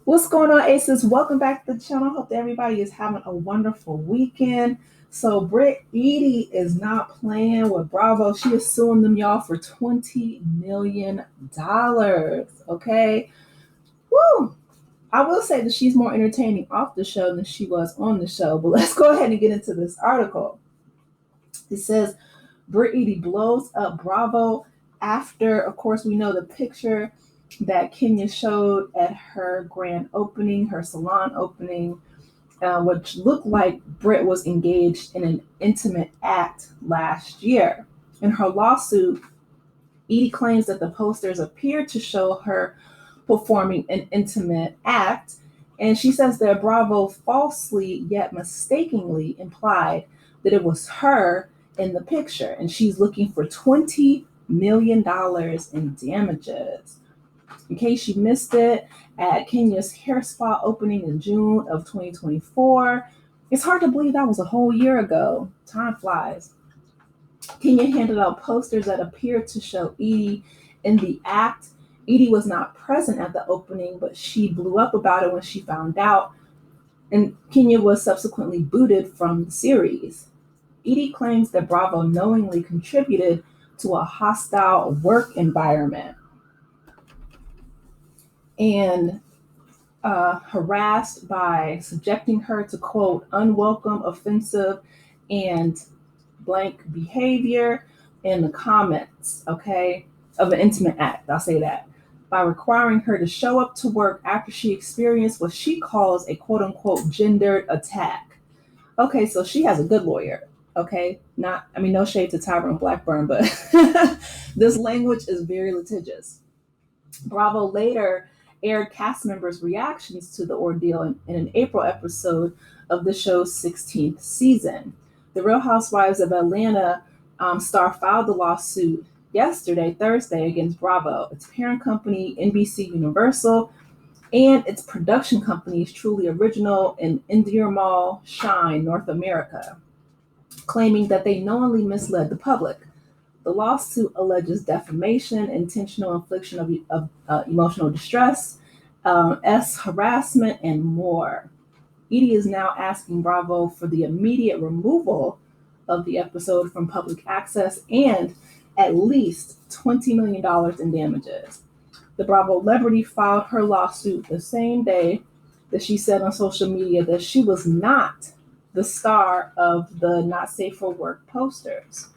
What's going on, Aces? Welcome back to the channel. Hope that everybody is having a wonderful weekend. So, Brit Eady is not playing with Bravo. She is suing them, y'all, for $20 million. Okay. Woo! I will say that she's more entertaining off the show than she was on the show. But let's go ahead and get into this article. It says Brit Eady blows up Bravo after, of course, we know the picture that Kenya showed at her grand opening, her salon opening, which looked like Brit was engaged in an intimate act last year. In her lawsuit, Edie claims that the posters appeared to show her performing an intimate act, and she says that Bravo falsely yet mistakenly implied that it was her in the picture, and she's looking for $20 million in damages. In case you missed it, at Kenya's hair spa opening in June of 2024, it's hard to believe that was a whole year ago. Time flies. Kenya handed out posters that appeared to show Edie in the act. Edie was not present at the opening, but she blew up about it when she found out, and Kenya was subsequently booted from the series. Edie claims that Bravo knowingly contributed to a hostile work environment and harassed by subjecting her to, quote, unwelcome, offensive, and blank behavior in the comments, okay, of an intimate act. I'll say that. By requiring her to show up to work after she experienced what she calls a, quote unquote, gendered attack. Okay, so she has a good lawyer. Okay, not, I mean, no shade to Tyrone Blackburn, but this language is very litigious. Bravo later aired cast members' reactions to the ordeal in an April episode of the show's 16th season. The Real Housewives of Atlanta star filed the lawsuit yesterday, Thursday, against Bravo, its parent company, NBC Universal, and its production companies, Truly Original and Endemol Mall Shine North America, claiming that they knowingly misled the public. The lawsuit alleges defamation, intentional infliction of emotional distress, harassment, and more. Edie is now asking Bravo for the immediate removal of the episode from public access and at least $20 million in damages. The Bravo celebrity filed her lawsuit the same day that she said on social media that she was not the star of the Not Safe for Work posters.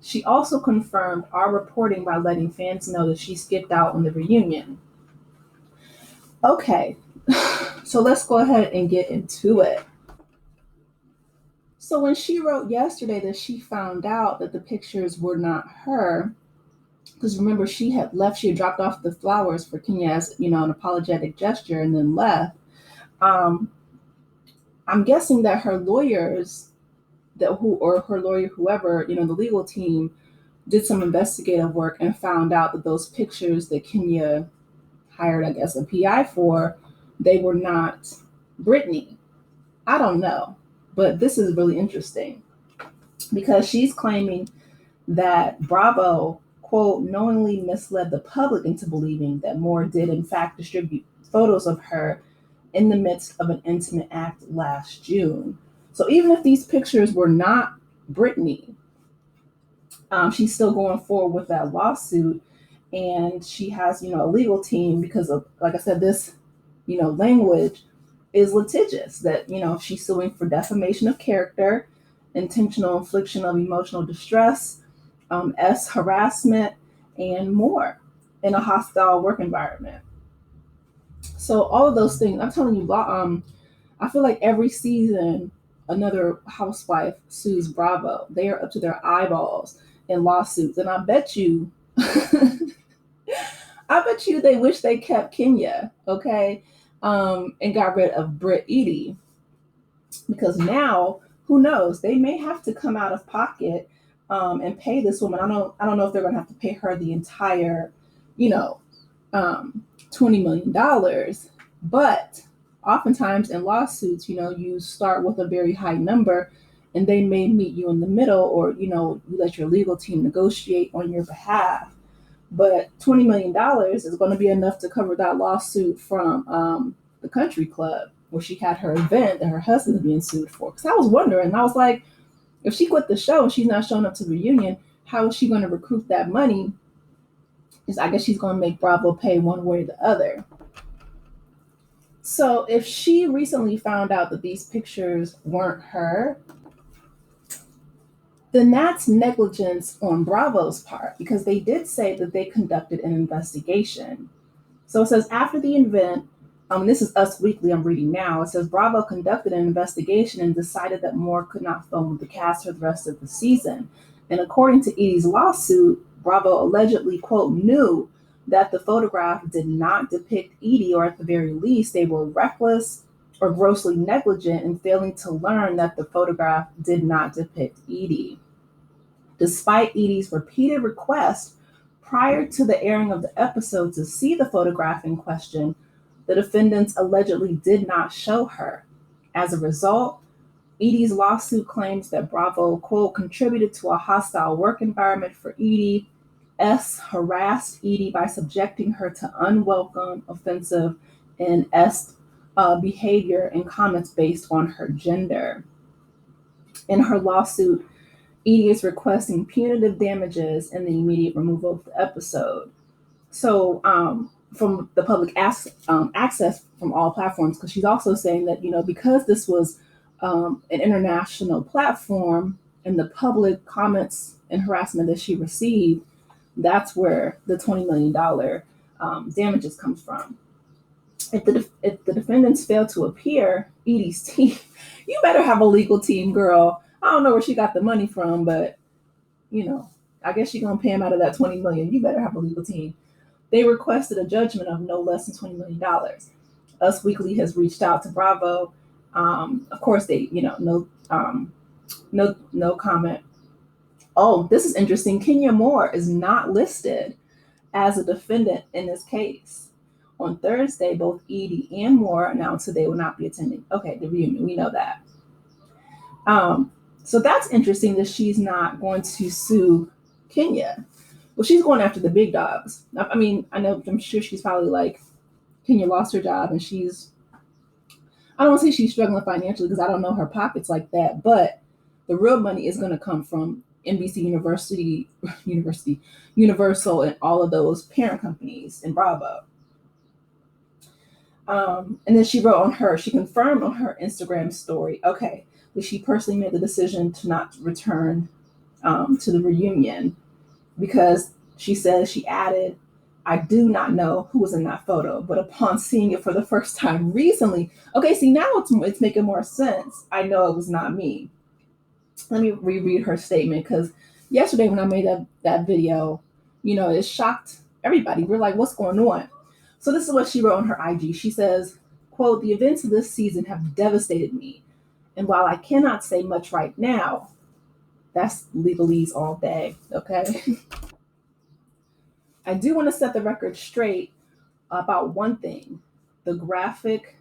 She also confirmed our reporting by letting fans know that she skipped out on the reunion. Okay, so let's go ahead and get into it. So when she wrote yesterday that she found out that the pictures were not her, because remember she had left, she had dropped off the flowers for Kenya as, an apologetic gesture and then left. Um, I'm guessing that her lawyers, or her lawyer, whoever, the legal team, did some investigative work and found out that those pictures that Kenya hired, I guess, a PI for, they were not Brittany. I don't know, but this is really interesting because she's claiming that Bravo, quote, knowingly misled the public into believing that Moore did in fact distribute photos of her in the midst of an intimate act last June. So even if these pictures were not Brittany, she's still going forward with that lawsuit, and she has, a legal team because of, like I said, this, language is litigious. That she's suing for defamation of character, intentional infliction of emotional distress, harassment, and more in a hostile work environment. So all of those things, I'm telling you, I feel like every season another housewife sues Bravo. They are up to their eyeballs in lawsuits, and I bet you, I bet you they wish they kept Kenya, okay, and got rid of Brit Eady, because now who knows, they may have to come out of pocket and pay this woman. I don't know if they're going to have to pay her the entire, you know, $20 million, but oftentimes in lawsuits, you start with a very high number and they may meet you in the middle, or you let your legal team negotiate on your behalf. But $20 million is going to be enough to cover that lawsuit from the country club where she had her event that her husband is being sued for. Because I was wondering, I was like, if she quit the show and she's not showing up to the reunion, how is she going to recoup that money? Because I guess she's going to make Bravo pay one way or the other. So if she recently found out that these pictures weren't her, then that's negligence on Bravo's part, because they did say that they conducted an investigation. So it says after the event, this is Us Weekly I'm reading now. It says Bravo conducted an investigation and decided that Moore could not film with the cast for the rest of the season. And according to Eady's lawsuit, Bravo allegedly, quote, knew that the photograph did not depict Eady, or at the very least, they were reckless or grossly negligent in failing to learn that the photograph did not depict Eady. Despite Eady's repeated request prior to the airing of the episode to see the photograph in question, the defendants allegedly did not show her. As a result, Eady's lawsuit claims that Bravo, quote, contributed to a hostile work environment for Eady, harassed Eady by subjecting her to unwelcome, offensive, and behavior and comments based on her gender. In her lawsuit, Eady is requesting punitive damages and the immediate removal of the episode. So from the public access from all platforms, because she's also saying that, because this was an international platform and the public comments and harassment that she received, that's where the $20 million damages comes from. If the defendants fail to appear, Eady's team, you better have a legal team, girl. I don't know where she got the money from, but I guess she's gonna pay him out of that $20 million. You better have a legal team. They requested a judgment of no less than $20 million. Us Weekly has reached out to Bravo. Of course, they, no comment. Oh, this is interesting. Kenya Moore is not listed as a defendant in this case. On Thursday, both Eady and Moore announced that they will not be attending. Okay, the reunion, we know that. So that's interesting that she's not going to sue Kenya. Well, she's going after the big dogs. I mean, I'm sure she's probably like, Kenya lost her job and I don't want to say she's struggling financially because I don't know her pockets like that, but the real money is going to come from NBC Universal, and all of those parent companies in Bravo. And then she confirmed on her Instagram story, okay, that she personally made the decision to not return to the reunion, because she says, she added, I do not know who was in that photo, but upon seeing it for the first time recently, okay, see, now it's making more sense. I know it was not me. Let me reread her statement, because yesterday when I made that video, it shocked everybody. We're like, what's going on? So this is what she wrote on her IG. She says, quote, the events of this season have devastated me. And while I cannot say much right now, that's legalese all day, okay? I do want to set the record straight about one thing. The graphic,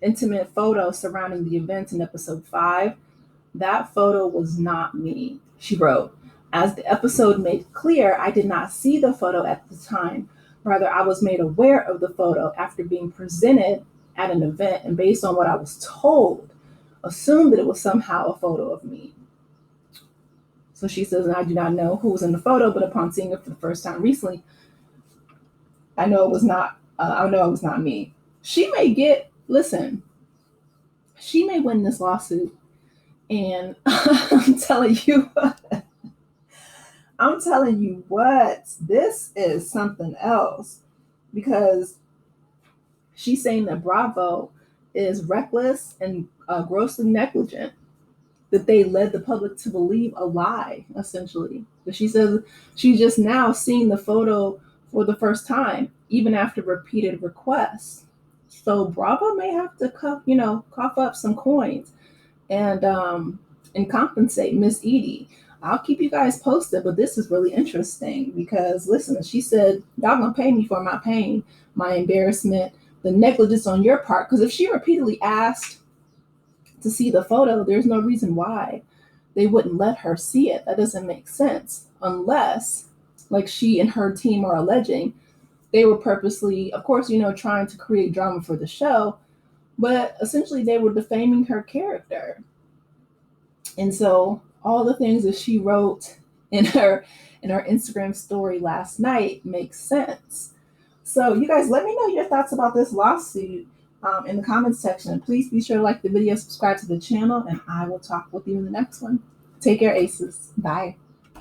intimate photo surrounding the events in episode 5, that photo was not me. She wrote, as the episode made clear, I did not see the photo at the time. Rather, I was made aware of the photo after being presented at an event, and based on what I was told, assumed that it was somehow a photo of me. So she says, and I do not know who was in the photo, but upon seeing it for the first time recently, I know it was not me. She may win this lawsuit, and I'm telling you what, this is something else, because she's saying that Bravo is reckless and grossly negligent, that they led the public to believe a lie, essentially. But she says she's just now seeing the photo for the first time, even after repeated requests. So Bravo may have to cough up some coins and compensate Miss Eady. I'll keep you guys posted, but this is really interesting because, listen, she said, y'all gonna pay me for my pain, my embarrassment, the negligence on your part. Because if she repeatedly asked to see the photo, there's no reason why they wouldn't let her see it. That doesn't make sense unless, like she and her team are alleging, they were purposely, of course, trying to create drama for the show, but essentially they were defaming her character. And so all the things that she wrote in her Instagram story last night makes sense. So you guys, let me know your thoughts about this lawsuit in the comments section. Please be sure to like the video, subscribe to the channel, and I will talk with you in the next one. Take care, Aces. Bye.